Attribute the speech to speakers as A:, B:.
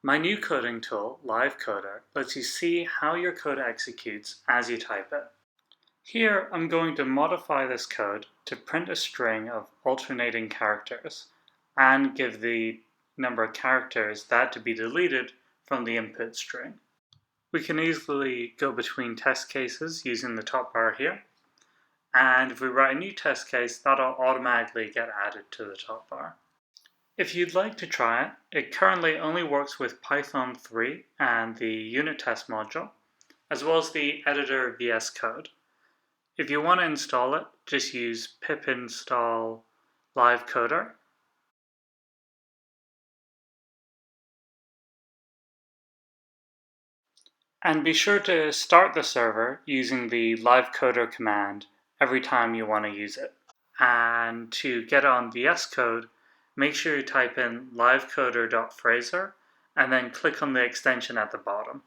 A: My new coding tool, LiveCoder, lets you see how your code executes as you type it. Here, I'm going to modify this code to print a string of alternating characters and give the number of characters that to be deleted from the input string. We can easily go between test cases using the top bar here. And if we write a new test case, that'll automatically get added to the top bar. If you'd like to try it, it currently only works with Python 3 and the unit test module, as well as the editor VSCode. If you want to install it, just use pip install livecoder. And be sure to start the server using the livecoder command every time you want to use it. And to get on VSCode, make sure you type in livecoder.fraser and then click on the extension at the bottom.